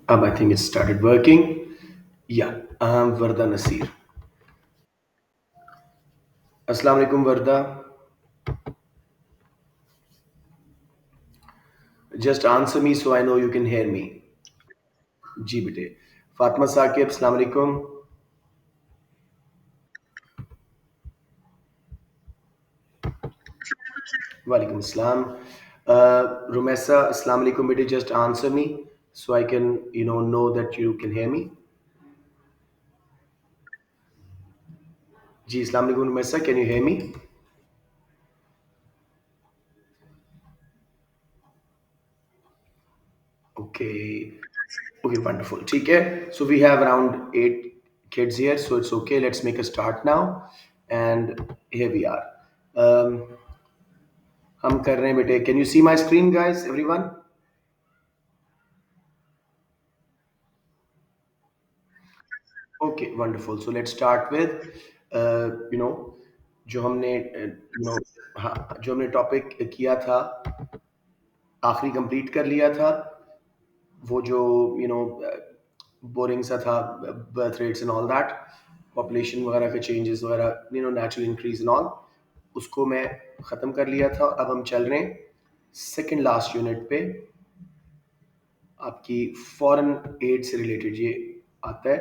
I think it started working. Yeah, I'm Varda Nasir. Assalamu alaikum, Varda. Just answer me so I know you can hear me. जी बेटे. Fatma Saqib, Assalamu alaikum. Walaikum Assalam. Rumesa, Assalamu alaikum, bete. Just answer me so I can, know that you can hear me. Ji, Assalamu alaikum, Rumesa. Can you hear me? Okay. Okay, wonderful. ठीक है. So we have around 8 kids here, so it's okay. Let's make a start now. And here we are. Um, हम कर रहे हैं बेटे. Can you see my screen, guys? Everyone? Okay, wonderful. So let's start with, you know, जो हमने, हाँ, जो हमने टॉपिक किया था, आखिरी कंप्लीट कर लिया था. वो जो बोरिंग सा था, birth rates and all that, population वगैरह के चेंजेस वगैरह, नेचुरल इंक्रीज एंड ऑल, उसको मैं ख़त्म कर लिया था. अब हम चल रहे हैं सेकंड लास्ट यूनिट पे. आपकी फॉरेन एड से रिलेटेड ये आता है.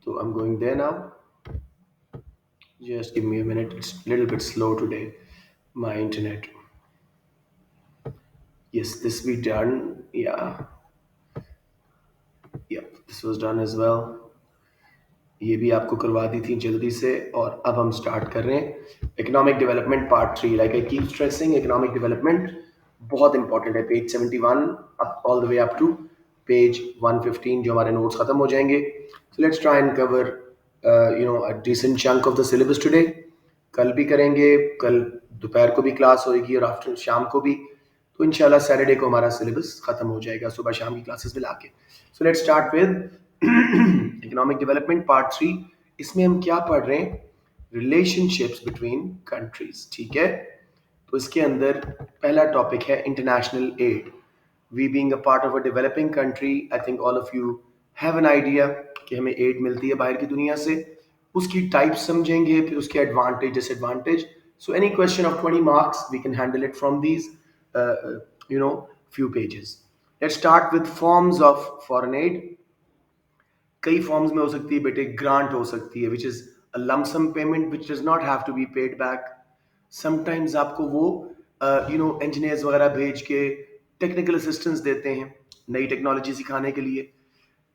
तो I am going there now. Just give me a minute. It's a little bit slow today, my internet. Yes, this we done. Yeah, yep, this was done as well. ये भी आपको करवा दी थी जल्दी से. और अब हम स्टार्ट कर रहे हैं economic development part 3. Like I keep stressing, economic development बहुत इंपॉर्टेंट है. Page 71 up all the way up to page 115 जो हमारे नोट्स खत्म हो जाएंगे. So let's try and cover a decent chunk of the syllabus today. कल भी करेंगे. कल दोपहर को भी क्लास होएगी और आफ्टर शाम को भी. तो इंशाल्लाह सैटरडे को हमारा सिलेबस खत्म हो जाएगा सुबह शाम की क्लासेस मिला के. So let's start with economic development part 3. इसमें हम क्या पढ़ रहे हैं? Relationships between countries. ठीक है. तो इसके अंदर पहला टॉपिक है international aid. We being a part of a developing country, I think all of you have an idea कि हमें एड मिलती है बाहर की दुनिया से. उसकी टाइप समझेंगे, फिर उसके advantage disadvantage. So any question of 20 marks we can handle it from these few pages. Let's start with forms of foreign aid. कई फॉर्म्स में हो सकती है बेटे. ग्रांट हो सकती है which is a lump sum payment which does not have to be paid back. Sometimes आपको वो इंजीनियर्स वगैरह भेज के टेक्निकल असिस्टेंस देते हैं नई टेक्नोलॉजी सिखाने के लिए.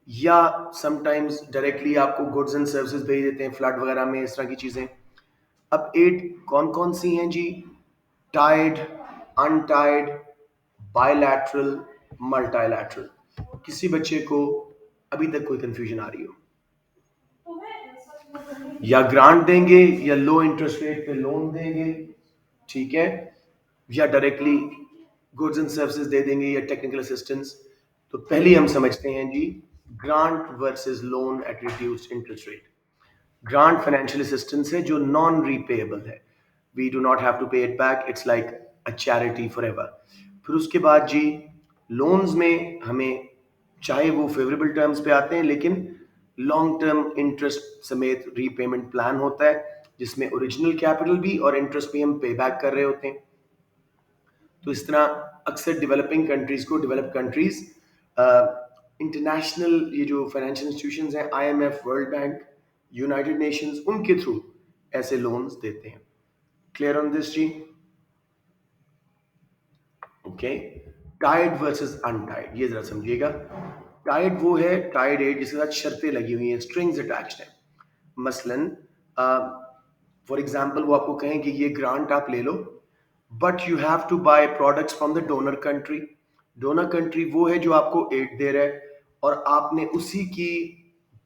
या समटाइम्स डायरेक्टली आपको गुड्स एंड सर्विसेज भेज देते हैं फ्लड वगैरह में, इस तरह की चीज़ें. अब एड कौन कौन सी हैं जी? Tied, untied, bilateral, multilateral. किसी बच्चे को अभी तक कोई कंफ्यूजन आ रही हो? या ग्रांट देंगे या लो इंटरेस्ट रेट पे लोन देंगे. ठीक है. या डायरेक्टली गुड्स एंड सर्विसेज दे देंगे या टेक्निकल असिस्टेंस. तो पहले हम समझते हैं जी grant versus loan at reduced interest rate. Grant financial assistance है जो नॉन रीपेएबल है. We do not have to pay it back. It's like a charity forever. फिर उसके बाद जी लोन्स में हमें चाहे वो फेवरेबल टर्म्स पे आते हैं लेकिन लॉन्ग टर्म इंटरेस्ट समेत रीपेमेंट प्लान होता है जिसमें ओरिजिनल कैपिटल भी और इंटरेस्ट भी हम पे बैक कर रहे होते हैं. तो इस तरह अक्सर डेवलपिंग कंट्रीज को डेवलप कंट्रीज इंटरनेशनल ये जो फाइनेंशियल इंस्टीट्यूशंस हैं, IMF, World Bank, United Nations, उनके थ्रू ऐसे लोन्स देते हैं. क्लियर ऑन दिस जी? ओके. टाइड वर्सेस अनटाइड ये जरा समझिएगा. टाइड वो है टाइड एड जिसके साथ शर्तें लगी हुई हैं, स्ट्रिंग्स अटैच्ड हैं. मसलन फॉर एग्जांपल वो आपको कहें कि ये ग्रांट आप ले लो but you have to buy products from the donor country. Donor country वो है जो आपको एड दे रहा है और आपने उसी की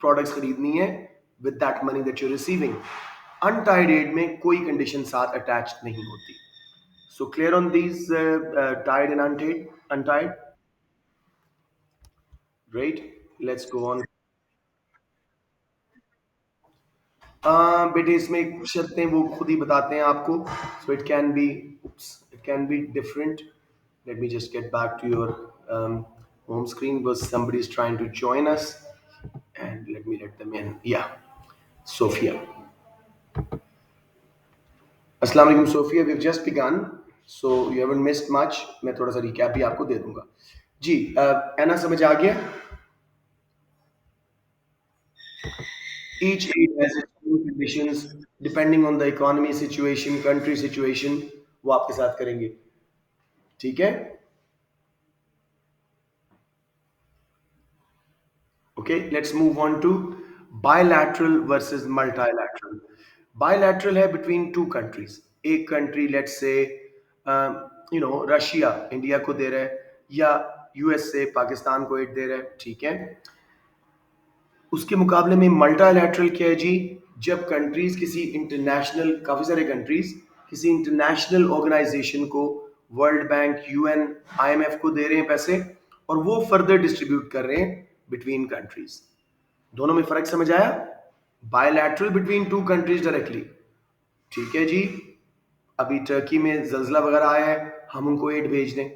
प्रोडक्ट्स खरीदनी है with that money that you receiving. Untied aid में कोई कंडीशन साथ अटैच नहीं होती. So clear on these tied and untied? Great. Let's go on. बेटे इसमें शर्तें वो खुद ही बताते हैं आपको. So it can be different. Let me just get back to your home screen was somebody's trying to join us, and let me let them in. Yeah, Sophia. अस्सलाम वालेकुम Sophia, we've just begun, so you haven't missed much. मैं थोड़ा सा recap भी आपको दे दूंगा जी. एना समझ आ गया? Each aid has its own conditions depending on the economy situation, country situation. वो आपके साथ करेंगे, ठीक है? Okay, let's move on to bilateral versus multilateral. Bilateral है between two countries. एक country, let's say, Russia India को दे रहा है, या यूएस से पाकिस्तान को एड दे रहा है, ठीक है? उसके मुकाबले में मल्टीलैटरल क्या है जी? जब कंट्रीज किसी इंटरनेशनल, काफी सारे कंट्रीज किसी इंटरनेशनल ऑर्गेनाइजेशन को, वर्ल्ड बैंक, यूएन, आईएमएफ को दे रहे हैं पैसे, और वो फर्दर डिस्ट्रीब्यूट कर रहे हैं बिटवीन कंट्रीज. दोनों में फर्क समझ आया? Bilateral between two countries directly, ठीक है जी. अभी टर्की में जल्जला वगैरह आया है, हम उनको एड भेज दें.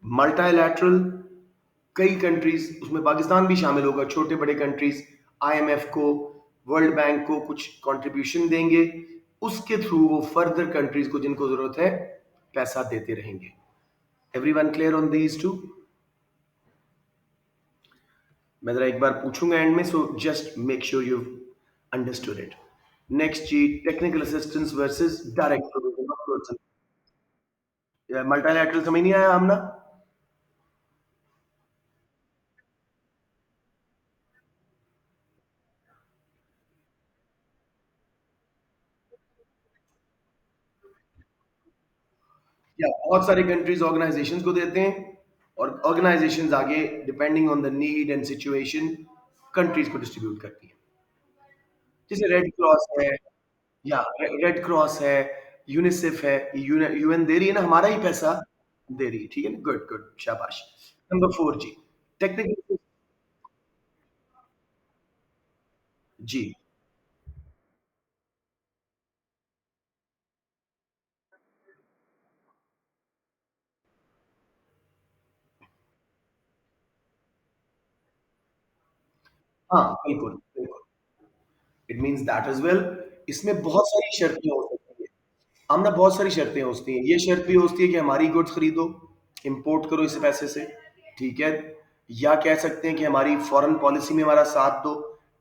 मल्टीलैटरल, कई कंट्रीज, उसमें पाकिस्तान भी शामिल होगा, छोटे बड़े कंट्रीज आईएमएफ को, वर्ल्ड बैंक को कुछ कंट्रीब्यूशन देंगे, उसके थ्रू वो फर्दर कंट्रीज को जिनको जरूरत है पैसा देते रहेंगे. Everyone clear on these two? मैं जरा एक बार पूछूंगा एंड में, so just make sure you understood it. Next जी, technical assistance versus direct provision of goods. Multilateral समझ नहीं आया हमना? या बहुत सारे कंट्रीज ऑर्गेनाइजेशंस को देते हैं, और ऑर्गेनाइजेशंस आगे depending on the need and situation countries को डिस्ट्रीब्यूट करती है. जैसे रेड क्रॉस है, या रेड क्रॉस है, यूनिसेफ है, यूएन दे रही है ना, हमारा ही पैसा दे रही है, ठीक है ना? गुड गुड, शाबाश. नंबर 4 जी, टेक्निकल. जी, हाँ बिल्कुल बिल्कुल. It means that is well. इसमें बहुत सारी शर्तें हो सकती है. हमने बहुत सारी शर्तें होती हैं. ये शर्त भी होती है कि हमारी गुड्स खरीदो, इंपोर्ट करो इस पैसे से, ठीक है? या कह सकते हैं कि हमारी फॉरेन पॉलिसी में हमारा साथ दो,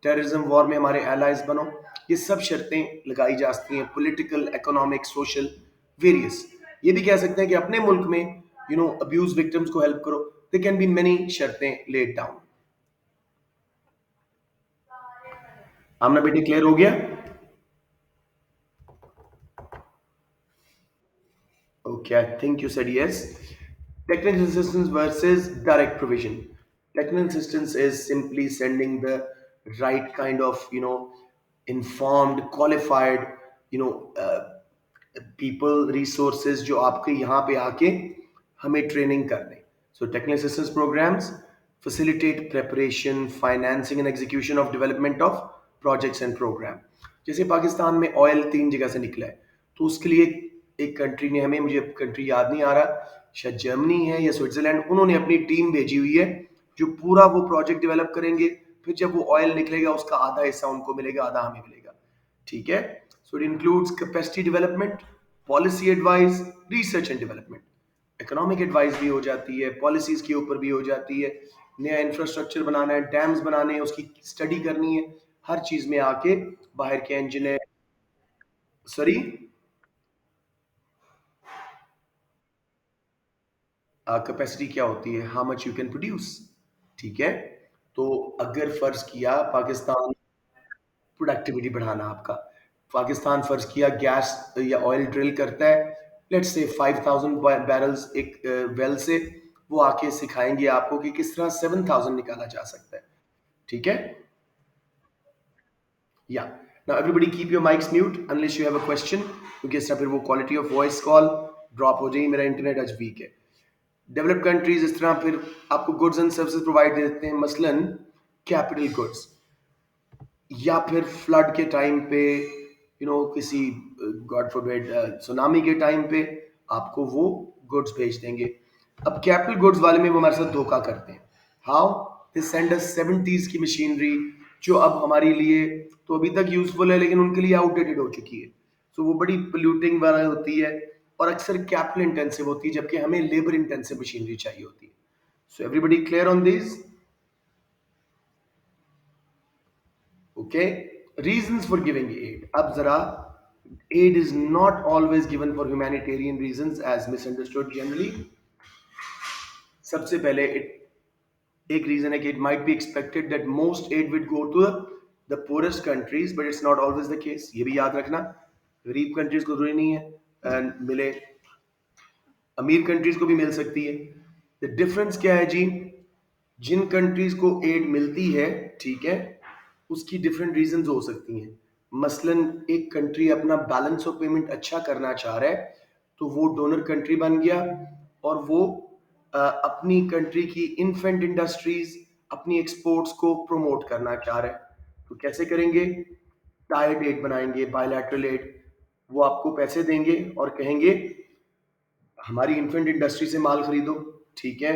टेररिज्म वॉर में हमारे एलाइज बनो. ये सब शर्तें लगाई जा सकती हैं, पॉलिटिकल, इकोनॉमिक, सोशल, वेरियस. ये भी कह सकते हैं कि अपने मुल्क में अब्यूज विक्टिम्स को हेल्प करो. दे कैन बी मेनी शर्तें लेड डाउन. आमना बेटी क्लियर हो गया? Okay, I think you said yes. Technical assistance versus direct provision. Technical assistance is simply sending the right kind of, informed, qualified, you know, uh, people, resources जो आपके यहाँ पे आके हमें ट्रेनिंग कर दें. So technical assistance programs facilitate preparation, financing and execution of development of projects and program. जैसे पाकिस्तान में ऑयल 3 जगह से निकला है, तो उसके लिए एक कंट्री ने हमें, मुझे कंट्री याद नहीं आ रहा, शायद जर्मनी है या स्विट्जरलैंड, उन्होंने अपनी टीम भेजी हुई है जो पूरा वो प्रोजेक्ट डेवलप करेंगे. फिर जब वो ऑयल निकलेगा उसका आधा हिस्सा उनको मिलेगा, आधा हमें मिलेगा, ठीक है? So it includes capacity development, policy advice, research and development. Economic advice भी हो जाती है, पॉलिसीज के ऊपर भी हो जाती है. नया इंफ्रास्ट्रक्चर बनाना है, डैम्स बनाने हैं, उसकी स्टडी करनी है, हर चीज में आके बाहर के इंजीनियर. सॉरी, कैपेसिटी क्या होती है? How much you can produce, ठीक है? तो अगर फर्ज किया पाकिस्तान, प्रोडक्टिविटी बढ़ाना आपका, पाकिस्तान फर्ज किया गैस या ऑयल ड्रिल करता है, लेट्स से 5000 बैरल्स एक वेल से, वो आके सिखाएंगे आपको कि किस तरह 7000 निकाला जा सकता है, ठीक है? या now everybody keep your mics mute unless you have a question, क्योंकि इस तरह फिर वो quality of voice call drop हो जाएगी. मेरा इंटरनेट आज वीक है. डेवलप्ड कंट्रीज इस तरह फिर आपको गुड्स एंड सर्विसेज प्रोवाइड देते हैं, मसलन कैपिटल गुड्स, या फिर फ्लड के टाइम पे, किसी गॉड फॉरबिड सुनामी के टाइम पे आपको वो गुड्स भेज देंगे. अब कैपिटल गुड्स वाले में वो हमारे साथ धोखा करते हैं। How? They send us 70s की मशीनरी जो अब हमारे लिए तो अभी तक यूजफुल है लेकिन उनके लिए आउटडेटेड हो चुकी है। सो वो बड़ी पोल्यूटिंग वाला होती है और अक्सर कैपिटल इंटेंसिव होती है जबकि हमें लेबर इंटेंसिव मशीनरी चाहिए होती है। So everybody clear on this? Okay. Reasons for giving aid. अब जरा, aid is not always given for humanitarian reasons as misunderstood generally. सबसे पहले एक रीजन है कि it might be expected that most aid would go to the poorest countries but it's not always the case. ये भी याद रखना, गरीब कंट्रीज को जरूरी नहीं है मिले, अमीर कंट्रीज को भी मिल सकती है। द डिफरेंस क्या है जी? जिन कंट्रीज को एड मिलती है, ठीक है, उसकी डिफरेंट रीजंस हो सकती हैं। मसलन एक कंट्री अपना बैलेंस ऑफ पेमेंट अच्छा करना चाह रहा है तो वो डोनर कंट्री बन गया और वो अपनी कंट्री की इन्फेंट इंडस्ट्रीज, अपनी एक्सपोर्ट्स को प्रमोट करना चाह रहा है। तो कैसे करेंगे? टाइड एड बनाएंगे, बायलैटरल एड। वो आपको पैसे देंगे और कहेंगे हमारी इन्फेंट इंडस्ट्री से माल खरीदो, ठीक है,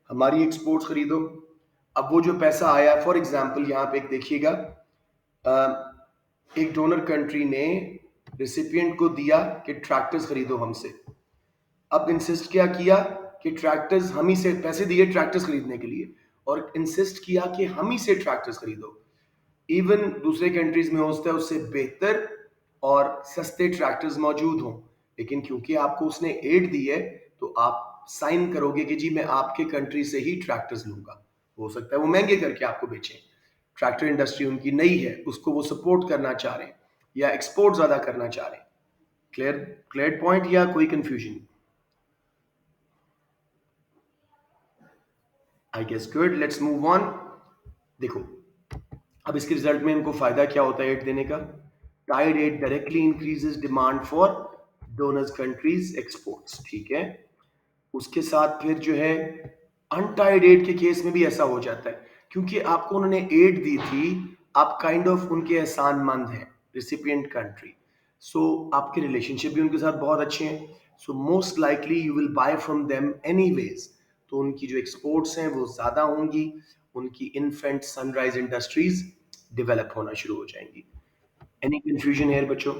हमारी एक्सपोर्ट्स खरीदो। अब वो जो पैसा आया, फॉर एग्जांपल यहाँ पे एक देखिएगा, एक डोनर कंट्री ने रेसिपिएंट को दिया कि ट्रैक्टर्स खरीदो हमसे। अब इंसिस्ट क्या किया कि ट्रैक्टर्स हम ही से, पैसे दिए ट्रैक्टर्स खरीदने के लिए और इंसिस्ट किया कि हम ही से ट्रैक्टर्स खरीदो। इवन दूसरे कंट्रीज में होता है उससे बेहतर और सस्ते ट्रैक्टर्स मौजूद हों, लेकिन क्योंकि आपको उसने एड दी है तो आप साइन करोगे कि जी मैं आपके कंट्री से ही ट्रैक्टर्स लूंगा। हो सकता है वो महंगे करके आपको बेचें, ट्रैक्टर इंडस्ट्री उनकी नई है, उसको वो सपोर्ट करना चाह रहे हैं या एक्सपोर्ट ज्यादा करना चाह रहे हैं। क्लियर? क्लियर पॉइंट या कोई confusion? I guess good, let's move on. देखो, अब इसके रिजल्ट में इनको फायदा क्या होता है एड देने का? Tied aid directly increases demand for donors countries exports, ठीक है। उसके साथ फिर जो है अनटाइड एड के केस में भी ऐसा हो जाता है क्योंकि आपको उन्होंने एड दी थी, आप काइंड ऑफ उनके एहसानमंद हैं, रिसिपिएंट कंट्री, सो आपके रिलेशनशिप भी उनके साथ बहुत अच्छे हैं, so most likely you will buy from them anyways. तो उनकी जो एक्सपोर्ट्स हैं वो ज़्यादा होंगी, उनकी इन्फेंट सनराइज इंडस्ट्रीज डेवलप होना शुरू हो जाएंगी। एनी कंफ्यूजन है बच्चों?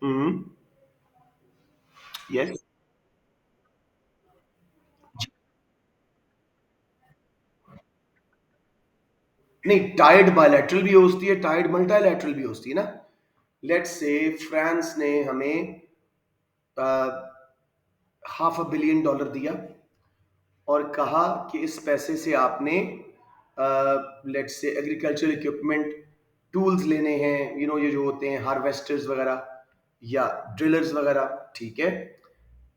हम्म। यस। नहीं, टाइड बायलैटरल भी होती है, टाइड मल्टाइलैटरल भी होती है ना। लेट्स से फ्रांस ने हमें $500 million दिया और कहा कि इस पैसे से आपने let's say agriculture equipment, tools लेने हैं, यू नो ये जो होते हैं हार्वेस्टर्स वगैरह या ड्रिलर्स वगैरह, ठीक है,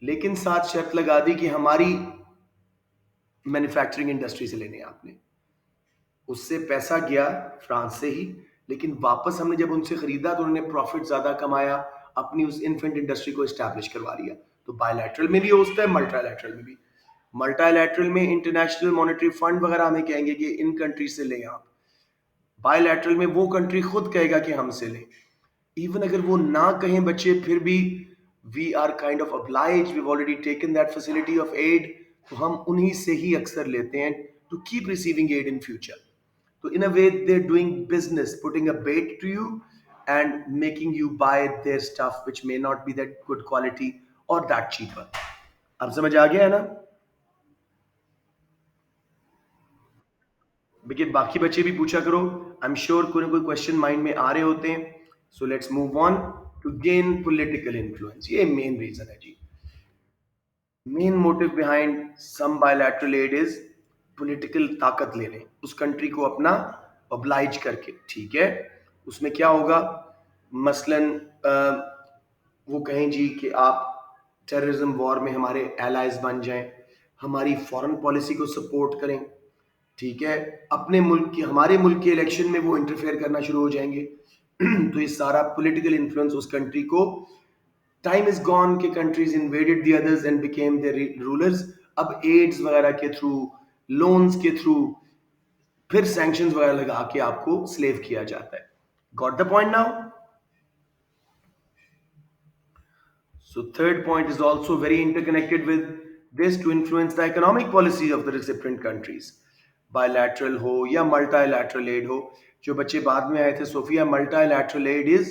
लेकिन साथ शर्त लगा दी कि हमारी मैन्युफैक्चरिंग इंडस्ट्री से लेने हैं आपने। उससे पैसा गया फ्रांस से ही, लेकिन वापस हमने जब उनसे खरीदा तो उन्होंने प्रॉफिट ज्यादा कमाया, अपनी उस इन्फेंट इंडस्ट्री को एस्टैब्लिश करवा लिया। तो बायलैटरल में भी होता है, मल्टालैटरल में भी। मल्टालैटरल में इंटरनेशनल मॉनेटरी फंड वगैरह हमें कहेंगे कि इन कंट्री से लें आप, बायलैटरल में वो कंट्री खुद कहेगा कि हमसे लें। इवन अगर वो ना कहें बच्चे, फिर भी we are kind of obliged, we've already taken that facility of aid, तो हम उन्हीं से ही अक्सर लेते हैं to keep receiving aid in future. So in a way they're doing business, putting a bait to you and making you buy their stuff which may not be that good quality or that cheaper. अब समझ आ गया है ना? देखिए बाकी बच्चे भी पूछा करो, आई एम श्योर कोई ना कोई क्वेश्चन माइंड में आ रहे होते हैं। So let's move on to gain political influence. ये मेन रीजन है जी, main motive behind some bilateral aid is political ताकत लेने, उस कंट्री को अपना ऑब्लाइज करके, ठीक है। उसमें क्या होगा? मसलन वो कहें जी कि आप टेररिज्म वॉर में हमारे एलाइज बन जाएं, हमारी फॉरेन पॉलिसी को सपोर्ट करें, ठीक है, अपने मुल्क की, हमारे मुल्क के इलेक्शन में वो इंटरफेयर करना शुरू हो जाएंगे। तो ये सारा पॉलिटिकल इन्फ्लुएंस उस कंट्री को, टाइम इज गॉन कि countries invaded the others and became their rulers. अब एड्स वगैरह के थ्रू, लोन्स के थ्रू, फिर सैंक्शंस वगैरह लगा के आपको स्लेव किया जाता है। Got the point now? So third point is also very interconnected with this to influence the economic policies of the recipient countries. Bilateral हो या मल्टाइलैटरल एड हो, जो बच्चे बाद में आए थे सोफिया, मल्टाइलैटरल एड इज,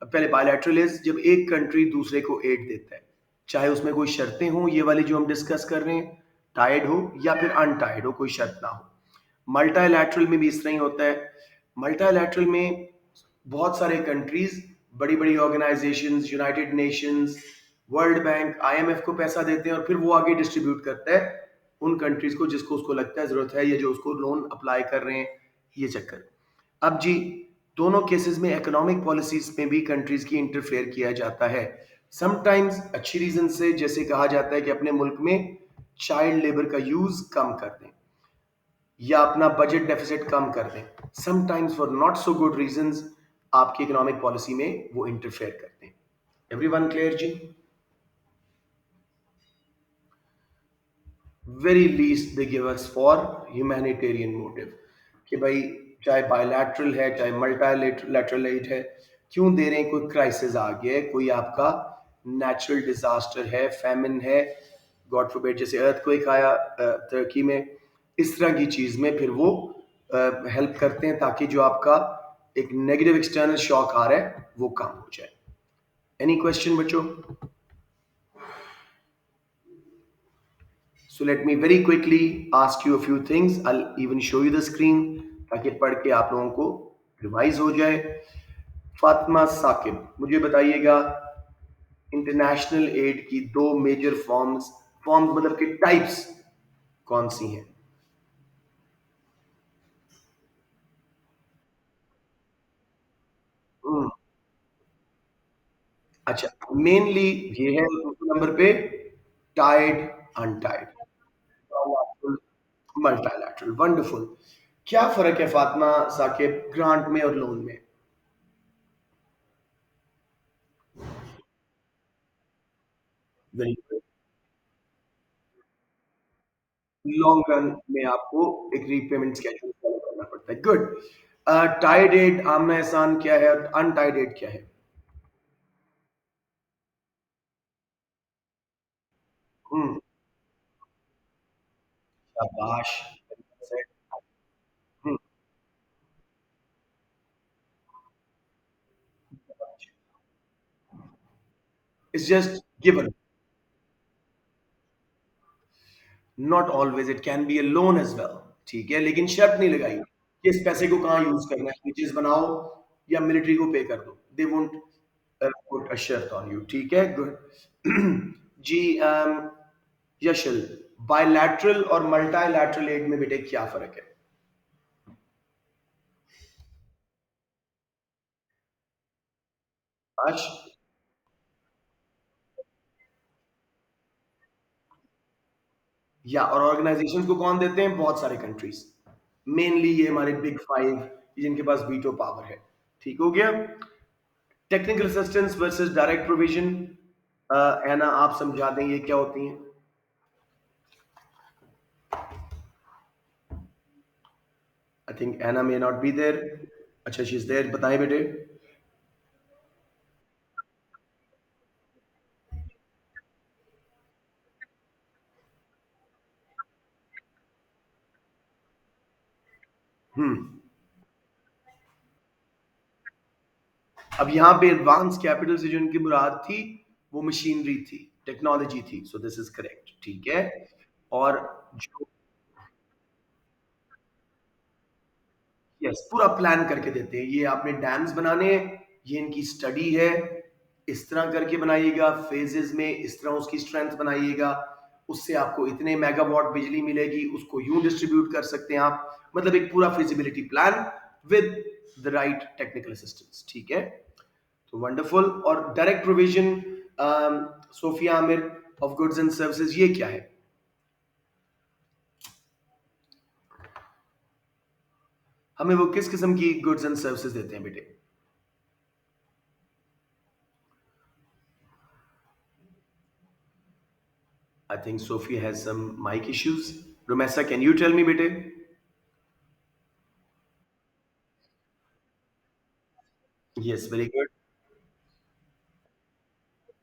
पहले बायलैटरल इज जब एक कंट्री दूसरे को एड देता है, चाहे उसमें कोई शर्तें हों, ये वाली जो हम डिस्कस कर रहे हैं, टाइड हो या फिर अनटाइड हो, कोई शर्त ना हो। मल्टाइलैटरल में भी इस तरह ही होता है। मल्टाइलैटरल में बहुत सारे कंट्रीज, बड़ी बड़ी organisations, United Nations, world bank, IMF को पैसा देते हैं और फिर वो आगे डिस्ट्रीब्यूट करता है उन कंट्रीज को जिसको उसको लगता है जरूरत है या जो उसको लोन अप्लाई कर रहे हैं, ये चक्कर। अब जी, दोनों केसेस में इकोनॉमिक पॉलिसीज में भी कंट्रीज की इंटरफेयर किया जाता है, समटाइम्स अच्छी रीजन से, जैसे कहा जाता है कि अपने मुल्क में चाइल्ड लेबर का यूज कम कर दें या अपना बजट डेफिसिट कम कर दें, sometimes for not so good reasons आपकी इकोनॉमिक पॉलिसी में वो इंटरफेयर करते हैं। एवरीवन क्लियर जी? Very least they give us for humanitarian motive, कि भाई चाहे बायलैटरल है चाहे मल्टीलैटरल एड है, क्यों दे रहे हैं? कोई क्राइसिस आ गया है, कोई आपका नेचुरल डिजास्टर है, फैमिन है, गॉड फॉरबिड जैसे अर्थक्वेक आया तुर्की में, इस तरह की चीज में फिर वो हेल्प करते हैं ताकि जो आपका एक नेगेटिव एक्सटर्नल शॉक आ रहा है वो कम हो जाए। एनी क्वेश्चन बच्चों? So let me very quickly ask you a few things. I'll even show you the screen ताकि पढ़ के आप लोगों को रिवाइज हो जाए। फातिमा साकिब, मुझे बताइएगा इंटरनेशनल एड की दो मेजर फॉर्म्स, फॉर्म्स मतलब कि टाइप्स कौन सी हैं? हम्म, अच्छा, मेनली ये है दूसरे नंबर पे टाइड, अनटाइड, मल्टीलैटरल। वंडरफुल। क्या फर्क है फातिमा साकिब ग्रांट में और लोन में? Very good. लॉन्ग रन में आपको एक रीपेमेंट स्केड्यूल फॉलो करना पड़ता है। गुड। टाई डेट आमना एहसान क्या है, अनटाई डेट क्या है? हम्म, शाबाश। It's just given, not always, it can be a loan as well. ठीक है, लेकिन शर्त नहीं लगाई कि इस पैसे को कहाँ यूज करना है, चीज बनाओ या मिलिट्री को पे कर दो, दे वोंट पुट अ शर्त ऑन यू। ठीक है, गुड। जी, यशल, बायलैटरल और मल्टीलैटरल एड में बेटे क्या फर्क है? आज, या और ऑर्गेनाइजेशंस को कौन देते हैं? बहुत सारे कंट्रीज, मेनली ये हमारे बिग फाइव जिनके पास वीटो पावर है। ठीक हो गया। Technical assistance versus direct provision, है ना, आप समझा दें ये क्या होती हैं? I think Anna may not be there. अच्छा, शी इज देयर, बताएं बेटे। हम्म, अब यहाँ पे एडवांस कैपिटल से जो इनकी मुराद थी वो मशीनरी थी, टेक्नोलॉजी थी, सो दिस इज करेक्ट। ठीक है। और जो, यस, पूरा प्लान करके देते हैं, ये आपने डैम्स बनाने हैं, ये इनकी स्टडी है, इस तरह करके बनाइएगा फेजेस में, इस तरह उसकी स्ट्रेंथ बनाइएगा, उससे आपको इतने मेगावाट बिजली मिलेगी, उसको यूं डिस्ट्रीब्यूट कर सकते हैं आप, मतलब एक पूरा feasibility plan with the right technical assistance. ठीक है, तो वंडरफुल। और direct provision, Sofia Aamir, of goods and services, ये क्या है? हमें वो किस किस्म की गुड्स एंड सर्विसेज देते हैं बेटे? I think Sophie has some mic issues. Romessa, can you tell me, bete? Yes, very good.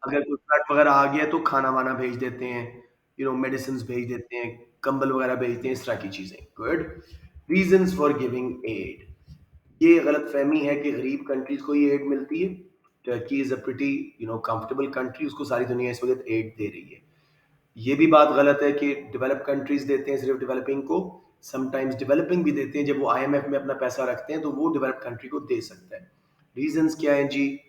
अगर कोई फ्लड वगैरह आ गया तो खाना वाना भेज देते हैं, मेडिसिन भेज देते हैं, कंबल वगैरह भेजते हैं, इस तरह की चीज़ें। Good. Reasons for giving aid. ये गलतफहमी है कि गरीब कंट्रीज को ही एड मिलती है। Turkey is a pretty comfortable country, उसको सारी दुनिया इस वक्त एड दे रही है। ये भी बात गलत है कि डेवलप कंट्रीज देते हैं सिर्फ डेवलपिंग को। समटाइम्स डेवलपिंग भी देते हैं, जब वो आईएमएफ में अपना पैसा रखते हैं तो वो डेवलप कंट्री को दे सकता है। रीजंस क्या हैं जी?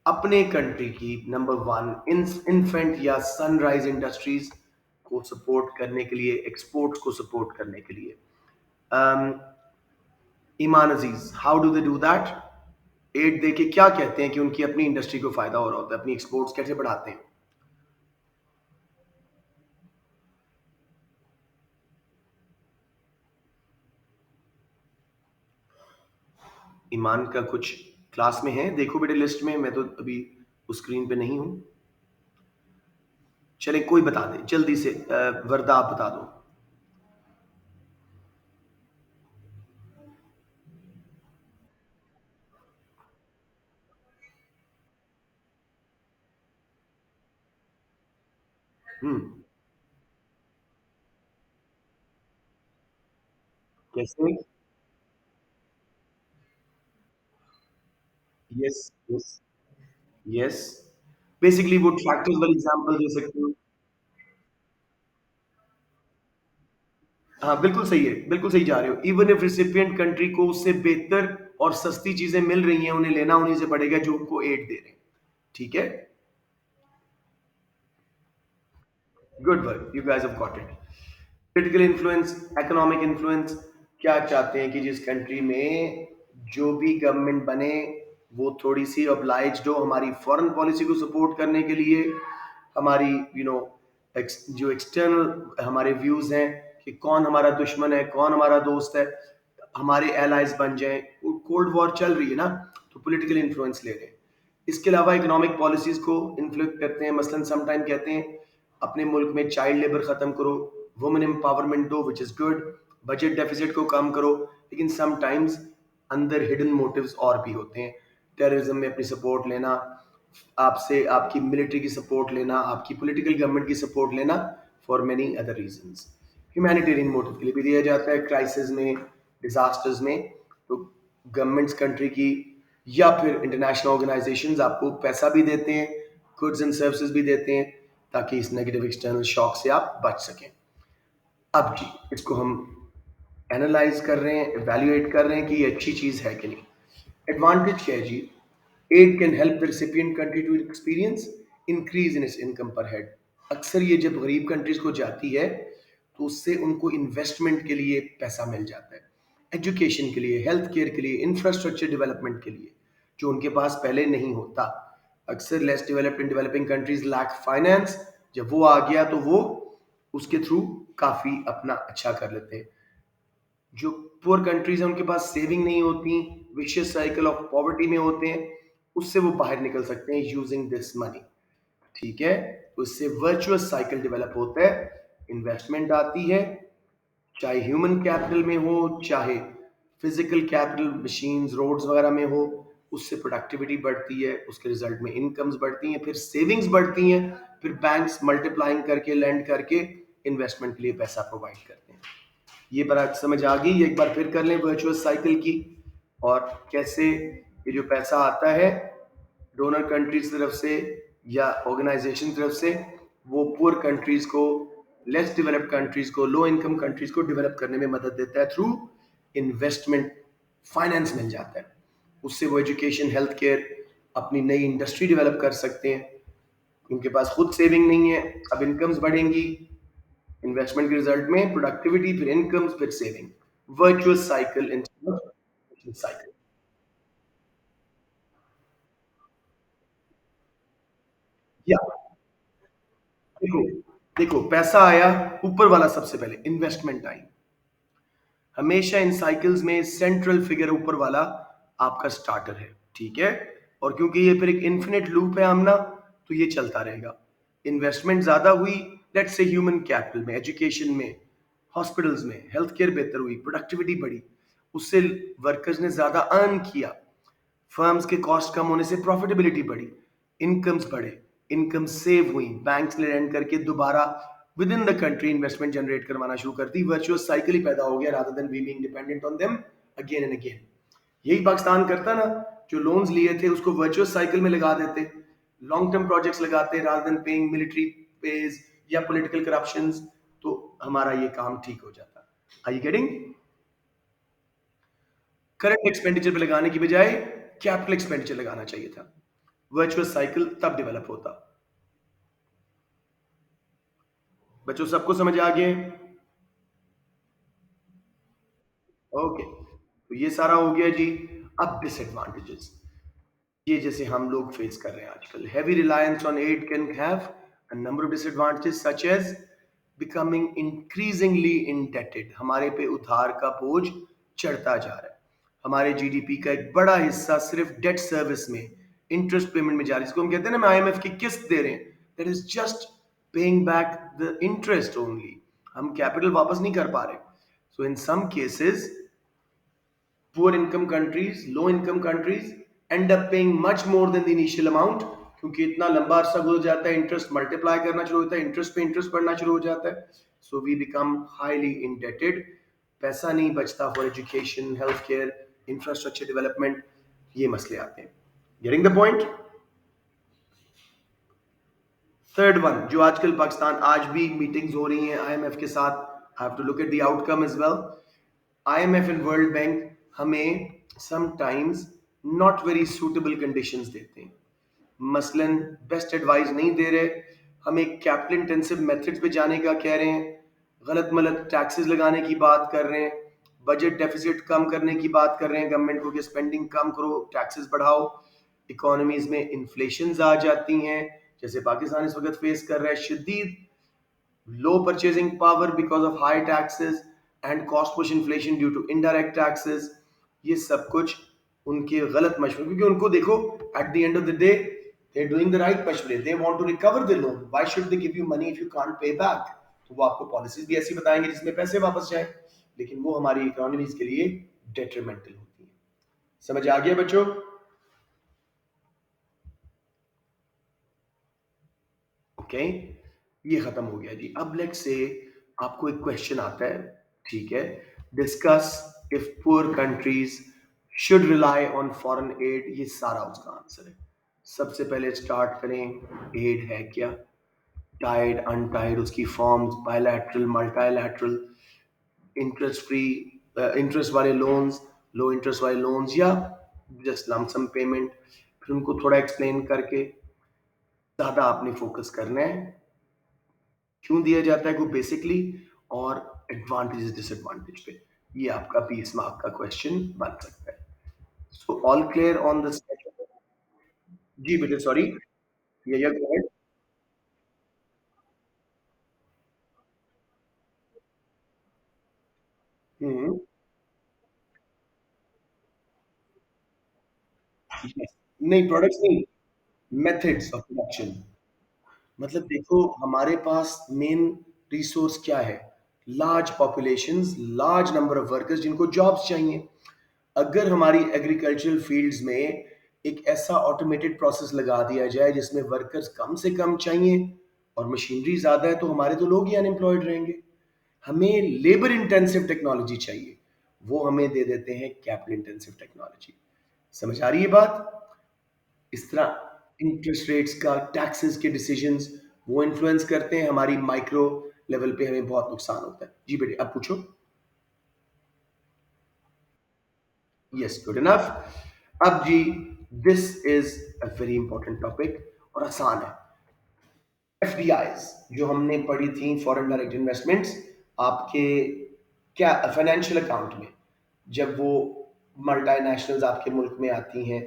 अपने कंट्री की नंबर वन इन्फेंट या सनराइज इंडस्ट्रीज को सपोर्ट करने के लिए, एक्सपोर्ट्स को सपोर्ट करने के लिए। um, Iman Aziz, how do they do that? Aid दे के क्या कहते हैं कि उनकी अपनी इंडस्ट्री को फायदा हो रहा होता है, अपनी एक्सपोर्ट्स कैसे बढ़ाते हैं? ईमान का कुछ क्लास में है, देखो बेटे लिस्ट में, मैं तो अभी उस स्क्रीन पे नहीं हूँ। चले कोई बता दे जल्दी से, वरदा आप बता दो। हम्म। कैसे? Yes, yes, yes. बेसिकली वो ट्रैक्टर्स वाली एग्जांपल दे सकते हो। हाँ, बिल्कुल सही है, बिल्कुल सही जा रहे हो। इवन इफ रिसिपिएंट कंट्री को उससे बेहतर और सस्ती चीजें मिल रही हैं, उन्हें लेना उन्हीं से पड़ेगा जो उनको एड दे रहे हैं। ठीक है? Good work, you guys have got it. Political influence, economic influence. क्या चाहते हैं कि जिस कंट्री में जो भी गवर्नमेंट बने वो थोड़ी सी ऑब्लाइज्ड हो हमारी फॉरेन पॉलिसी को सपोर्ट करने के लिए, हमारी जो एक्सटर्नल हमारे व्यूज हैं कि कौन हमारा दुश्मन है कौन हमारा दोस्त है, हमारे एलाइज बन जाएं। कोल्ड वॉर चल रही है ना, तो पॉलिटिकल इन्फ्लुएंस ले रहे हैं। इसके अलावा इकोनॉमिक पॉलिसीज को इन्फ्लुएंस करते हैं, मसलन समटाइम कहते हैं अपने मुल्क में चाइल्ड लेबर खत्म करो, वुमेन एम्पावरमेंट दो, which is good, budget deficit को कम करो। लेकिन समटाइम्स अंदर हिडन मोटिव्स और भी होते हैं। टेररिज्म में अपनी सपोर्ट लेना, आपसे आपकी मिलिट्री की सपोर्ट लेना, आपकी पॉलिटिकल गवर्नमेंट की सपोर्ट लेना, for many other reasons. Humanitarian motive के लिए भी दिया जाता है, क्राइसिस में, डिजास्टर्स में। तो गवर्नमेंट्स कंट्री की या फिर इंटरनेशनल ऑर्गेनाइजेशंस आपको पैसा भी देते हैं, गुड्स एंड सर्विसेज भी देते हैं, ताकि इस नेगेटिव एक्सटर्नल शॉक से आप बच सकें। अब जी, इसको हम एनालाइज कर रहे हैं, एवेल्युएट कर रहे हैं कि ये अच्छी चीज़ है कि नहीं। एडवांटेज क्या है जी? Aid can help the recipient country to experience increase in its income per head. अक्सर ये जब गरीब कंट्रीज को जाती है तो उससे उनको इन्वेस्टमेंट के लिए पैसा मिल जाता है, एजुकेशन के लिए, हेल्थ केयर के लिए, इंफ्रास्ट्रक्चर डेवलपमेंट के लिए, जो उनके पास पहले नहीं होता। अक्सर less developed in developing countries lack finance, जब वो आ गया तो वो उसके थ्रू काफ़ी अपना अच्छा कर लेते हैं। जो पुअर कंट्रीज हैं उनके पास सेविंग नहीं होती, विशियस साइकिल ऑफ पॉवर्टी में होते हैं, उससे वो बाहर निकल सकते हैं यूजिंग दिस मनी। ठीक है? तो इससे वर्चुअस साइकिल डेवलप होता है, इन्वेस्टमेंट आती है, चाहे ह्यूमन कैपिटल में हो, चाहे फिजिकल कैपिटल मशीन्स रोड्स वगैरह में हो, उससे प्रोडक्टिविटी बढ़ती है, उसके रिजल्ट में इनकम्स बढ़ती हैं, फिर सेविंग्स बढ़ती हैं, फिर बैंक्स मल्टीप्लाइंग करके लेंड करके इन्वेस्टमेंट के लिए पैसा प्रोवाइड करते हैं। ये बात समझ आ गई? एक बार फिर कर लें वर्चुअस साइकिल की, और कैसे ये जो पैसा आता है डोनर कंट्रीज तरफ से या ऑर्गेनाइजेशन तरफ से, वो पुअर कंट्रीज को, लेस डेवलप्ड कंट्रीज को, लो इनकम कंट्रीज को डेवलप करने में मदद देता है थ्रू इन्वेस्टमेंट। फाइनेंस मिल जाता है, उससे वो एजुकेशन, हेल्थ केयर, अपनी नई इंडस्ट्री डेवलप कर सकते हैं। उनके पास खुद सेविंग नहीं है, अब इनकम्स बढ़ेंगी, इन्वेस्टमेंट के रिजल्ट में प्रोडक्टिविटी, फिर इनकम्स, फिर saving. Virtuous cycle in cycle. या देखो, देखो पैसा आया, ऊपर वाला सबसे पहले इन्वेस्टमेंट आई। हमेशा इन साइकिल्स में सेंट्रल फिगर ऊपर वाला आपका स्टार्टर है। ठीक है? और क्योंकि ये फिर एक इन्फिनिट लूप है आमना, तो ये चलता रहेगा। इन्वेस्टमेंट ज्यादा हुई, लेट्स से ह्यूमन कैपिटल में, एजुकेशन में, हॉस्पिटल्स में, हेल्थ केयर बेहतर हुई, प्रोडक्टिविटी बढ़ी, उससे वर्कर्स ने ज्यादा अर्न किया, फर्म्स के कॉस्ट कम होने से प्रॉफिटेबिलिटी बढ़ी, इनकम्स बढ़े, इनकम सेव हुई, बैंक्स ने लैंड करके दोबारा within the country investment generate करवाना शुरू करती, वर्चुअस साइकिल ही पैदा हो गया rather than we being dependent on them again and again. यही पाकिस्तान करता ना, जो लोन्स लिए थे उसको वर्चुअस साइकिल में लगा देते, लॉन्ग टर्म प्रोजेक्ट्स लगाते rather than paying military pays या पॉलिटिकल करप्शंस, तो हमारा ये काम ठीक हो जाता। Are you getting? Current expenditure पे लगाने की बजाय कैपिटल एक्सपेंडिचर लगाना चाहिए था, वर्चुअस साइकिल तब डेवलप होता। बच्चों सबको समझ आ गया? ओके, तो ये सारा हो गया जी। अब डिसएडवांटेजेस, ये जैसे हम लोग फेस कर रहे हैं आजकल, heavy reliance on aid can have a number of disadvantages such as becoming increasingly indebted, हमारे पे उधार का बोझ चढ़ता जा रहा है, हमारे जीडीपी का एक बड़ा हिस्सा सिर्फ डेट सर्विस में, इंटरेस्ट पेमेंट में जा रहा है, जिसको हम कहते हैं ना, हम आईएमएफ की किस्त दे रहे हैं, that is just paying back the interest only, हम कैपिटल वापस नहीं कर पा रहे। So in some cases poor income countries, low income countries end up paying much more than the initial amount, क्योंकि इतना लंबा अरसा गुजर जाता है, इंटरेस्ट मल्टीप्लाई करना शुरू होता है, इंटरेस्ट पे इंटरेस्ट बढ़ना शुरू हो जाता है, so we become highly indebted, पैसा नहीं बचता for education, health care, infrastructure development, ये मसले आते हैं। Getting the point? Third one, जो आजकल पाकिस्तान, आज भी मीटिंग्स हो रही हैं आईएमएफ के साथ, I have to look at the outcome as well. IMF and world bank हमें sometimes not very suitable conditions देते हैं, मसलन बेस्ट एडवाइस नहीं दे रहे, हमें कैपिटल इंटेंसिव मेथड्स पे जाने का कह रहे हैं, गलत मलत टैक्सेस लगाने की बात कर रहे हैं, बजट डेफिसिट कम करने की बात कर रहे हैं गवर्नमेंट को कि स्पेंडिंग कम करो, टैक्सेस बढ़ाओ, इकोनॉमीज में इन्फ्लेशन आ जाती हैं, जैसे पाकिस्तान इस वक्त फेस कर रहा है, शदीद low purchasing power because of high taxes and cost push inflation due to indirect taxes, ये सब कुछ उनके गलत मशवरे, क्योंकि उनको देखो at the end of the day they're doing the right मशवरे, they want to recover the loan, why should they give you money if you can't pay back, तो वो आपको पॉलिसीज भी ऐसी बताएंगे जिसमें पैसे वापस जाए, लेकिन वो हमारी इकोनॉमीज के लिए डेट्रीमेंटल होती है। समझ आ गया बच्चों? ओके, ये खत्म हो गया जी। अब लेट्स से आपको एक क्वेश्चन आता है, ठीक है, discuss if poor countries should rely on foreign add, ये सारा उसका आंसर है। सबसे पहले स्टार्ट करें, एड है क्या, टाइड अनटाइड, उसकी forms, bilateral, multilateral, interest free, interest वाले लोन्स, लो इंटरेस्ट वाले लोन्स, या जस्ट लमसम पेमेंट, फिर उनको थोड़ा एक्सप्लेन करके, ज़्यादा आपने फोकस करना है क्यों दिया जाता है को बेसिकली, और एडवांटेजेस डिसएडवांटेज पे, ये आपका 20 मार्क का क्वेश्चन बन सकता है। So all clear on the session? जी बेटे, सॉरी, ये गो अहेड। Hmm, yes. नहीं, प्रोडक्ट्स नहीं, मेथड्स ऑफ प्रोडक्शन। मतलब देखो, हमारे पास मेन रिसोर्स क्या है, large populations, large number of workers जिनको जॉब्स चाहिए। अगर हमारी एग्रीकल्चरल फील्ड्स में एक ऐसा ऑटोमेटेड प्रोसेस लगा दिया जाए जिसमें वर्कर्स कम से कम चाहिए और मशीनरी ज़्यादा है, तो हमारे तो लोग ही अनएम्प्लॉयड रहेंगे। हमें लेबर इंटेंसिव टेक्नोलॉजी चाहिए, वो हमें दे देते हैं कैपिटल इंटेंसिव टेक्नोलॉजी। समझ आ रही है बात? इस तरह इंटरेस्ट रेट्स का, टैक्सेस के डिसीजंस, वो इन्फ्लुएंस करते हैं, हमारी माइक्रो लेवल पे हमें बहुत नुकसान होता है। जी बेटे, अब पूछो। Yes, good enough. अब जी, this is a very important topic और आसान है। एफडीआईज जो हमने पढ़ी थी, फॉरेन डायरेक्ट इन्वेस्टमेंट्स, आपके क्या फाइनेंशियल अकाउंट में, जब वो मल्टीनेशनल्स आपके मुल्क में आती हैं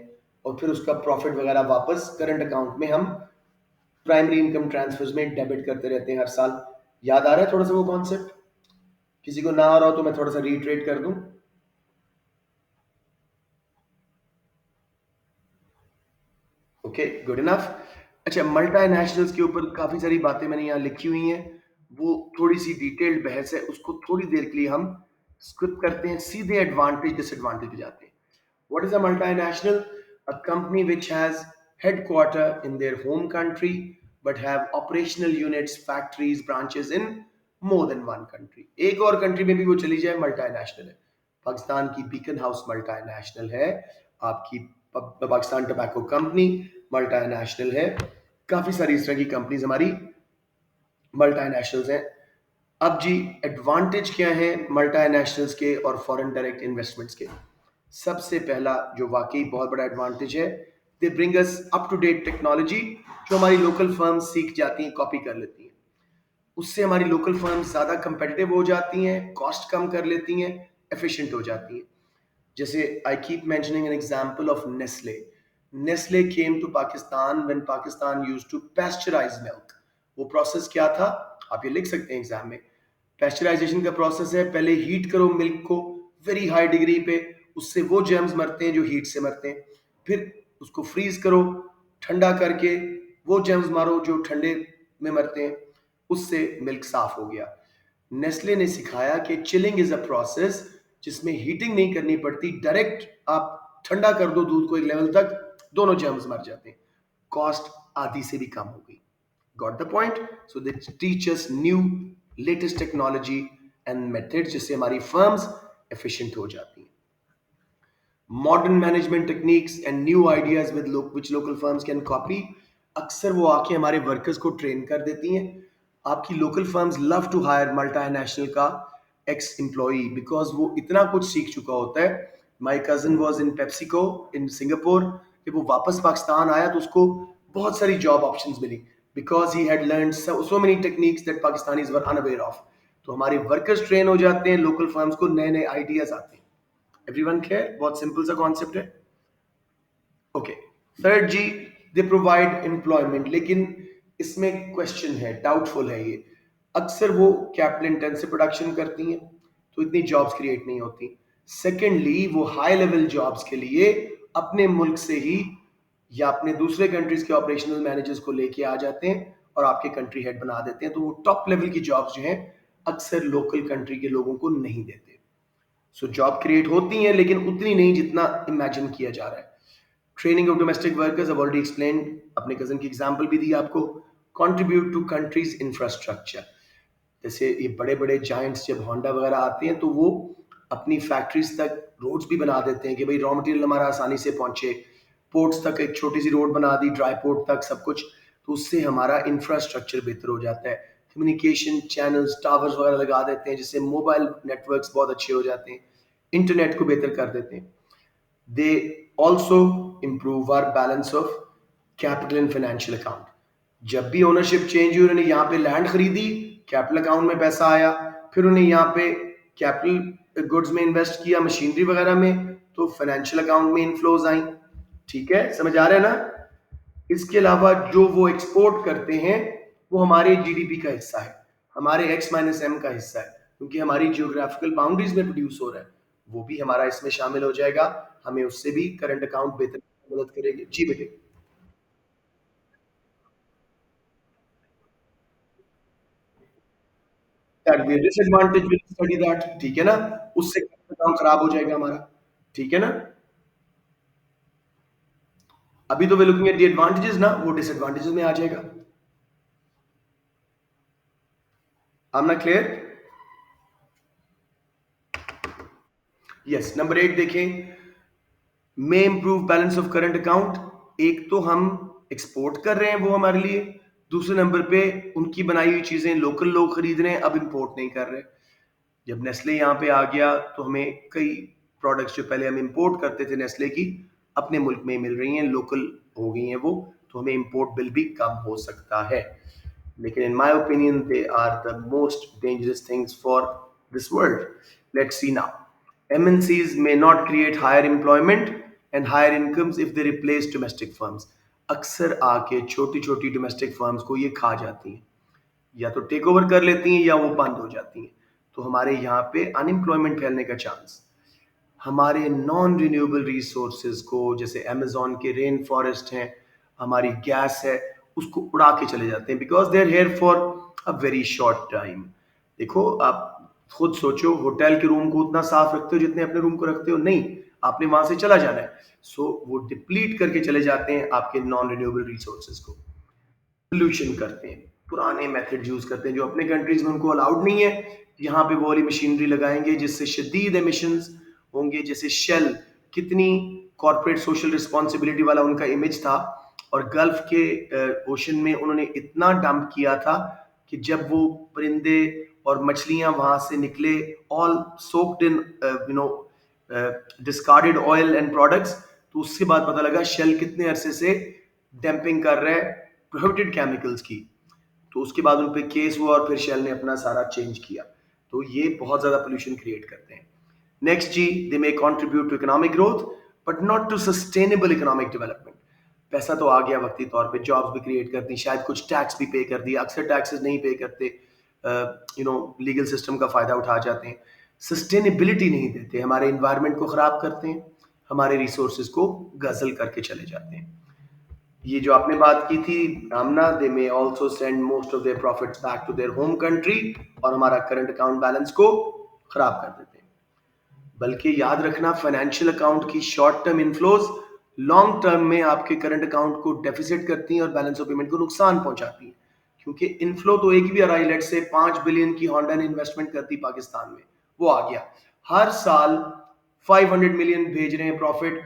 और फिर उसका प्रॉफिट वगैरह वापस करंट अकाउंट में हम प्राइमरी इनकम ट्रांसफर्स में डेबिट करते रहते हैं हर साल। याद आ रहा है थोड़ा सा वो कॉन्सेप्ट? किसी को ना आ रहा हो तो मैं थोड़ा सा रीट्रेट कर दूं। Okay, good enough. अच्छा, मल्टीनेशनल्स के ऊपर काफी सारी बातें मैंने यहाँ लिखी हुई हैं, वो थोड़ी सी डिटेल्ड बहस है, उसको थोड़ी देर के लिए हम स्किप करते हैं, सीधे एडवांटेज डिसएडवांटेज पे जाते हैं। What is a multinational? A company which has headquarter in their home country but have operational units, factories, branches in more than one country. एक और कंट्री में भी वो चली जाए, मल्टीनेशनल है. पाकिस्तान की बीकन हाउस मल्टीनेशनल है. आपकी पाकिस्तान टबैको कंपनी मल्टीनेशनल है. काफी सारी इस तरह की कंपनीज हमारी मल्टीनेशनल्स हैं. अब जी एडवांटेज क्या है मल्टीनेशनल्स के और फॉरेन डायरेक्ट इन्वेस्टमेंट्स के? सबसे पहला जो वाकई बहुत बड़ा एडवांटेज है, they bring us up to date technology जो हमारी लोकल फर्म्स सीख जाती हैं, कॉपी कर लेती हैं. उससे हमारी लोकल फर्म्स ज़्यादा कंपेटिटिव हो जाती हैं, कॉस्ट कम कर लेती हैं, एफिशिएंट हो जाती हैं. जैसे I keep mentioning an example of Nestle. Nestle came to Pakistan when Pakistan used to pasteurise milk. वो प्रोसेस क्या था, आप ये लिख सकते हैं एग्जाम में. पैस्चराइजेशन का प्रोसेस है, पहले हीट करो मिल्क को वेरी हाई डिग्री पे, उससे वो जर्म्स मरते हैं जो हीट से मरते हैं. फिर उसको फ्रीज करो, ठंडा करके वो जर्म्स मारो जो ठंडे में मरते हैं, उससे मिल्क साफ हो गया. नेस्ले ने सिखाया कि चिलिंग इज अ प्रोसेस जिसमें हीटिंग नहीं करनी पड़ती, डायरेक्ट आप ठंडा कर दो दूध को एक लेवल तक, दोनों जर्म्स मर जाते हैं. कॉस्ट आधी से भी कम हो गई. Got the point? So they teach us new latest technology and methods जिससे हमारी firms efficient हो जाती हैं. Modern management techniques and new ideas with which local firms can copy. अक्सर वो आके हमारे वर्कर्स को ट्रेन कर देती हैं. आपकी local firms love to hire multinational का एक्स एम्प्लॉई बिकॉज वो इतना कुछ सीख चुका होता है. My cousin was in PepsiCo in Singapore. जब वो वापस पाकिस्तान आया तो उसको बहुत सारी जॉब ऑप्शंस मिली because he had learned so many techniques that Pakistanis were unaware of. तो हमारे वर्कर्स ट्रेन हो जाते हैं, लोकल फर्म्स को नए नए आइडियाज आते हैं. Everyone clear? बहुत सिंपल सा कॉन्सेप्ट है. ओके. थर्ड जी, दे प्रोवाइड एम्प्लॉयमेंट. लेकिन इसमें क्वेश्चन है, डाउटफुल है ये. अक्सर वो कैपिटल इंटेंसिव प्रोडक्शन करती हैं तो इतनी जॉब्स क्रिएट नहीं होती. सेकेंडली, वो हाई लेवल जॉब्स के लिए अपने मुल्क से ही या अपने दूसरे कंट्रीज के ऑपरेशनल मैनेजर्स को लेके आ जाते हैं और आपके कंट्री हेड बना देते हैं. तो वो टॉप लेवल की जॉब्स जो हैं अक्सर लोकल कंट्री के लोगों को नहीं देते. सो जॉब क्रिएट होती हैं लेकिन उतनी नहीं जितना इमेजिन किया जा रहा है. Training of domestic workers, I've already explained, अपने कजन की एग्जांपल भी दी आपको. Contribute to countries infrastructure. जैसे ये बड़े बड़े जायंट्स जब होंडा वगैरह आते हैं तो वो अपनी फैक्ट्रीज तक रोड्स भी बना देते हैं कि भाई रॉ मटेरियल हमारा आसानी से पहुंचे. पोर्ट्स तक एक छोटी सी रोड बना दी, ड्राई पोर्ट तक सब कुछ. तो उससे हमारा इंफ्रास्ट्रक्चर बेहतर हो जाता है. कम्युनिकेशन चैनल्स, टावर्स वगैरह लगा देते हैं जिससे मोबाइल नेटवर्क्स बहुत अच्छे हो जाते हैं, इंटरनेट को बेहतर कर देते हैं. They also improve our balance of capital and financial account. जब भी ओनरशिप चेंज हुई, उन्होंने यहाँ पे लैंड खरीदी, कैपिटल अकाउंट में पैसा आया. फिर उन्हें यहाँ पे कैपिटल गुड्स में इन्वेस्ट किया, मशीनरी वगैरह में, तो फाइनेंशियल अकाउंट में इनफ्लोज आई. ठीक है, समझ आ रहा है ना? इसके अलावा जो वो एक्सपोर्ट करते हैं वो हमारे जीडीपी का हिस्सा है, हमारे एक्स माइनस एम का हिस्सा है, क्योंकि हमारी जियोग्राफिकल बाउंड्रीज में प्रोड्यूस हो रहा है. वो भी हमारा इसमें शामिल हो जाएगा. हमें उससे भी करंट अकाउंट बेहतर मदद करेगी. जी बेटे. That be disadvantage, will study that. ठीक है ना? उससे करंट अकाउंट खराब हो जाएगा हमारा. ठीक है ना? अभी तो we looking at the advantages ना, वो डिसएडवांटेजेस में आ जाएगा. I am not clear? Yes. Number 8 देखें, मे improve balance of current account. एक तो हम एक्सपोर्ट कर रहे हैं वो हमारे लिए, दूसरे नंबर पे उनकी बनाई हुई चीजें लोकल लोग खरीद रहे हैं, अब इंपोर्ट नहीं कर रहे. जब नेस्ले यहाँ पे आ गया तो हमें कई प्रोडक्ट्स जो पहले हम इंपोर्ट करते थे नेस्ले की, अपने मुल्क में मिल रही हैं, लोकल हो गई हैं वो. तो हमें इंपोर्ट बिल भी कम हो सकता है. लेकिन in my opinion they are the most dangerous things for this world. Let's see now. MNCs may not create higher employment and higher incomes if they replace domestic firms. अक्सर आके छोटी छोटी domestic firms को ये खा जाती हैं, या तो टेक ओवर कर लेती हैं या वो बंद हो जाती हैं. तो हमारे यहाँ पे अनएम्प्लॉयमेंट फैलने का चांस. हमारे नॉन रिन्यूएबल रिसोर्सेज को, जैसे अमेजोन के रेन फॉरेस्ट हैं, हमारी गैस है, उसको उड़ा के चले जाते हैं because they are here for a very short time. देखो आप खुद सोचो, होटल के रूम को उतना साफ रखते हो जितने अपने रूम को रखते हो? नहीं, आपने वहां से चला जाना है. सो वो डिप्लीट करके चले जाते हैं आपके नॉन रिन्यूएबल रिसोर्सेज को. पोल्यूशन करते हैं, पुराने मेथड यूज करते हैं जो अपने कंट्रीज में उनको अलाउड नहीं है। यहाँ पे वो वाली मशीनरी लगाएंगे जिससे शदीद एमिशंस होंगे। जैसे शेल, कितनी कॉर्पोरेट सोशल रिस्पॉन्सिबिलिटी वाला उनका इमेज था, और गल्फ के ओशन में उन्होंने इतना डंप किया था कि जब वो परिंदे और मछलियां वहां से निकले, all soaked in discarded oil and products, तो उसके बाद पता लगा शेल कितने अरसे से डंपिंग कर रहा है प्रोहिबिटेड केमिकल्स की। तो उसके बाद उन पे केस हुआ और फिर शेल ने अपना सारा चेंज किया। तो ये बहुत ज्यादा पोल्यूशन क्रिएट करते हैं। नेक्स्ट जी, they may contribute to economic growth but not to sustainable economic development. पैसा तो आ गया वक्ती तौर पे, जॉब्स भी क्रिएट करती, शायद कुछ टैक्स भी पे कर दिया, अक्सर टैक्सेस नहीं पे करते, लीगल सिस्टम का फायदा उठा जाते हैं, सस्टेनेबिलिटी नहीं देते, हमारे इन्वायरमेंट को खराब करते हैं, हमारे रिसोर्सेज को गजल करके चले जाते हैं। ये जो आपने बात की थी Amna, they may also send most of their profits back to their home country, और हमारा करंट अकाउंट बैलेंस को खराब कर देते हैं। बल्कि याद रखना, फाइनेंशियल अकाउंट की short term inflows long term में आपके करंट अकाउंट को डेफिसिट करती हैं और बैलेंस ऑफ पेमेंट को नुकसान पहुंचाती हैं। क्योंकि इनफ्लो तो एक भी आ रहा है, लेट से 5 बिलियन की होंडा ने इन्वेस्टमेंट कर दी पाकिस्तान में, वो आ गया, हर साल 500 मिलियन भेज रहे हैं प्रॉफिट,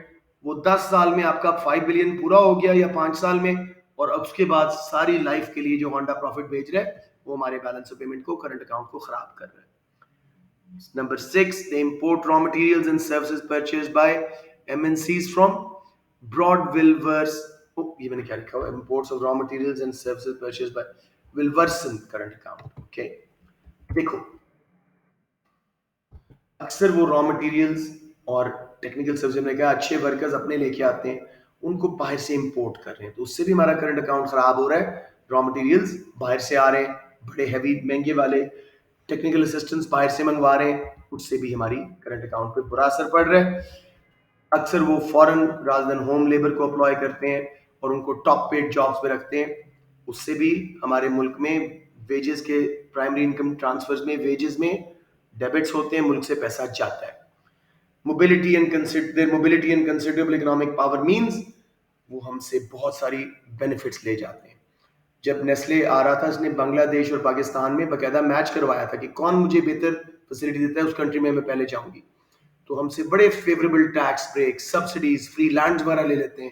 वो 10 साल में आपका 5 बिलियन पूरा हो गया या 5 साल में, और अब उसके बाद सारी लाइफ के लिए जो होंडा प्रॉफिट भेज रहा है वो हमारे बैलेंस ऑफ पेमेंट को, करंट अकाउंट को खराब कर रहा है। Number six, they import raw materials and services purchased by MNCs from broad Wilburs. Oh, ये मैंने क्या लिखा हुआ? Imports of raw materials and services purchased by Wilburson current account. Okay. देखो, अक्सर वो रॉ मटेरियल्स और टेक्निकल सर्विस में क्या अच्छे वर्कर्स अपने लेके आते हैं, उनको बाहर से इंपोर्ट कर रहे हैं, तो उससे भी हमारा करंट अकाउंट खराब हो रहा है। रॉ मटेरियल्स बाहर से आ रहे हैं, बड़े हैवी महंगे वाले, टेक्निकल असिस्टेंस बाहर से मंगवा रहे हैं, उससे भी हमारी करंट अकाउंट पे बुरा असर पड़ रहा है। अक्सर वो foreign rather than home labour को अप्लॉय करते हैं और उनको टॉप पेड जॉब्स पे रखते हैं, उससे भी हमारे मुल्क में वेजेस के, प्राइमरी इनकम ट्रांसफर्स में वेजेस में डेबिट्स होते हैं, मुल्क से पैसा जाता है। Mobility and considerable economic power means वो हमसे बहुत सारी बेनिफिट्स ले जाते हैं। जब नेस्ले आ रहा था, इसने बांग्लादेश और पाकिस्तान में बकायदा मैच करवाया था कि कौन मुझे बेहतर फैसिलिटी देता है, उस कंट्री में मैं पहले जाऊंगी। तो हमसे बड़े favourable tax break, subsidies, free land वगैरह ले लेते हैं,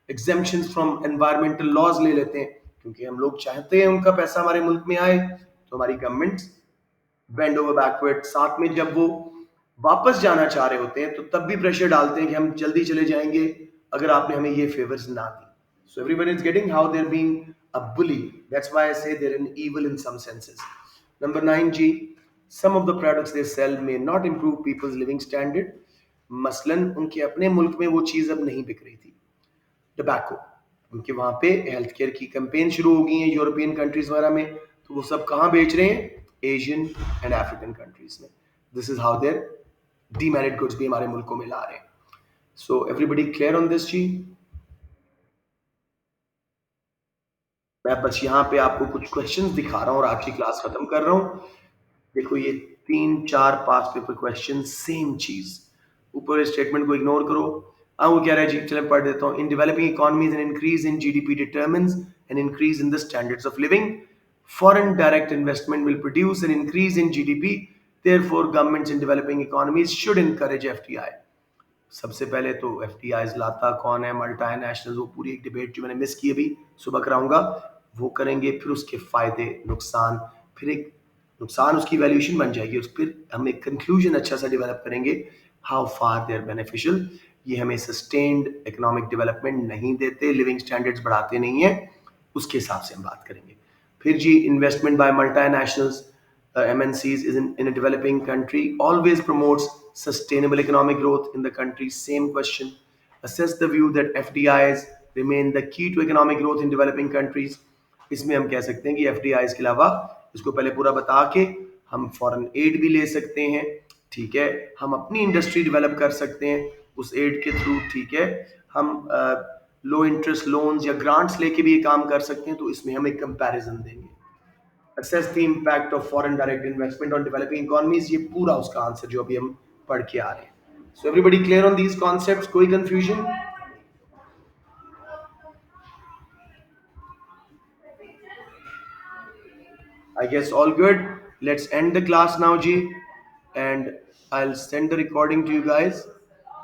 एग्जेम्पशंस फ्रॉम एनवायरमेंटल लॉज ले लेते हैं, क्योंकि हम लोग चाहते हैं उनका पैसा हमारे मुल्क में आए, तो हमारी गवर्नमेंट बेंड ओवर बैकवर्ड। साथ में जब वो वापस जाना चाह रहे होते हैं तो तब भी प्रेशर डालते हैं कि हम जल्दी चले जाएंगे अगर आपने हमें ये फेवर्स ना दी। So everyone is getting how they're being a bully. That's why I say they're an evil in some senses. Number 9G, some of the products they sell may not improve people's living standard. मसलन उनके अपने मुल्क में वो चीज़ अब नहीं बिक रही थी, टबैको, उनके वहाँ पे हेल्थ केयर की कैंपेन शुरू हो गई है यूरोपियन कंट्रीज वगैरह में, तो वो सब कहाँ बेच रहे हैं? एशियन एंड अफ्रीकन कंट्रीज में। This is how their demerit goods भी हमारे मुल्कों में ला रहे हैं। So everybody clear on this जी? मैं बस यहाँ पे आपको कुछ क्वेश्चंस दिखा रहा हूँ और आज की क्लास खत्म कर रहा हूँ। देखो, ये 3 4 5 पेपर क्वेश्चन सेम चीज, ऊपर स्टेटमेंट को इग्नोर करो। वो क्या रहा है जी, चलें पढ़ देता हूँ। In developing economies an increase in GDP determines an increase in the standards of living. Foreign direct investment will produce an increase in GDP, therefore governments in developing economies should encourage FDI. सबसे पहले तो एफडीआईज लाता कौन है, multi national, वो पूरी एक debate जो मैंने मिस की अभी सुबह कराऊंगा वो करेंगे, फिर उसके फायदे नुकसान, फिर एक नुकसान उसकी वैल्यूएशन बन जाएगी, उस फिर हम एक कंक्लूजन अच्छा सा डेवलप करेंगे, how far they are beneficial. ये हमें सस्टेन्ड इकोनॉमिक डेवलपमेंट नहीं देते, लिविंग स्टैंडर्ड्स बढ़ाते नहीं है, उसके हिसाब से हम बात करेंगे। फिर जी, investment by multinationals, MNCs is in a developing country always promotes sustainable economic growth in the country. Same question. Assess the view that FDIs remain the key to economic growth in developing countries. इसमें हम कह सकते हैं कि FDIs के अलावा इसको पहले पूरा बता के हम फॉरेन एड भी ले सकते हैं, ठीक है, हम अपनी इंडस्ट्री डेवलप कर सकते हैं उस एड के थ्रू, ठीक है, हम लो इंटरेस्ट लोन्स या ग्रांट्स लेके भी ये काम कर सकते हैं, तो इसमें हम एक कंपैरिजन देंगे। assess the impact of foreign direct investment on developing economies, ये पूरा उसका आंसर जो अभी हम पढ़ के आ रहे हैं। So everybody clear on these concepts? कोई confusion? I guess all good. Let's end the class now, G, and I'll send the recording to you guys.